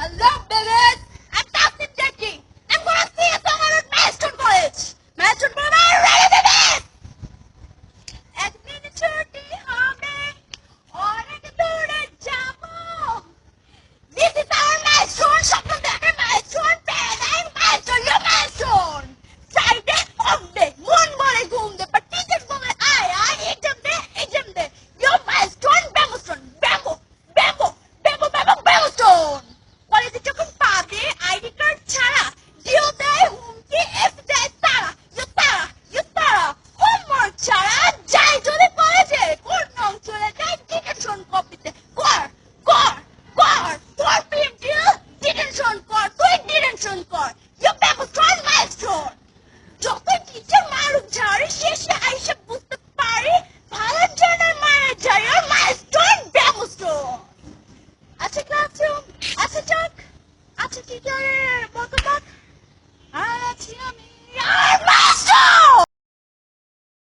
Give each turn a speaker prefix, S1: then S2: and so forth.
S1: Hello, babies. I'm Tasnim Jetty. I'm gonna see you somewhere at Milestone College. Milestone College, are you ready, babies? একদিন ছুটি হবে, অনেক দূরে যাবো। This is our milestone. স্বপ্ন দেখে milestone, paradigm milestone, your milestone. Friday off day, মন বলে ঘুম দে, but teacher বলে আয় আয় exam they. Your milestone, Bamboo, Bamboo, Bamboo. কলেজে যখন পাবে আইডি কার্ড ছাড়া, ডিও দেয় হুমকি, এফ দেয় তারা, ইউ তারা, হোমওয়ার্ক ছাড়া যাই যদি কলেজে, কোন নং চলে যায় ডিটেনশন কপিতে, কর, তোর পিএমটিও ডিটেনশন কর, তুই ডিটেনশন কর, ইউ Bamboo milestone. যত টিচার মারুক ঝাড়ে, শেষে আইসে বুঝতে পারি ভালো জনের মায়ের ঝাড়ে, your milestone, Bamboo. আচ্ছা ক্লাসরুম, আচ্ছা চক, আচ্ছা টিচার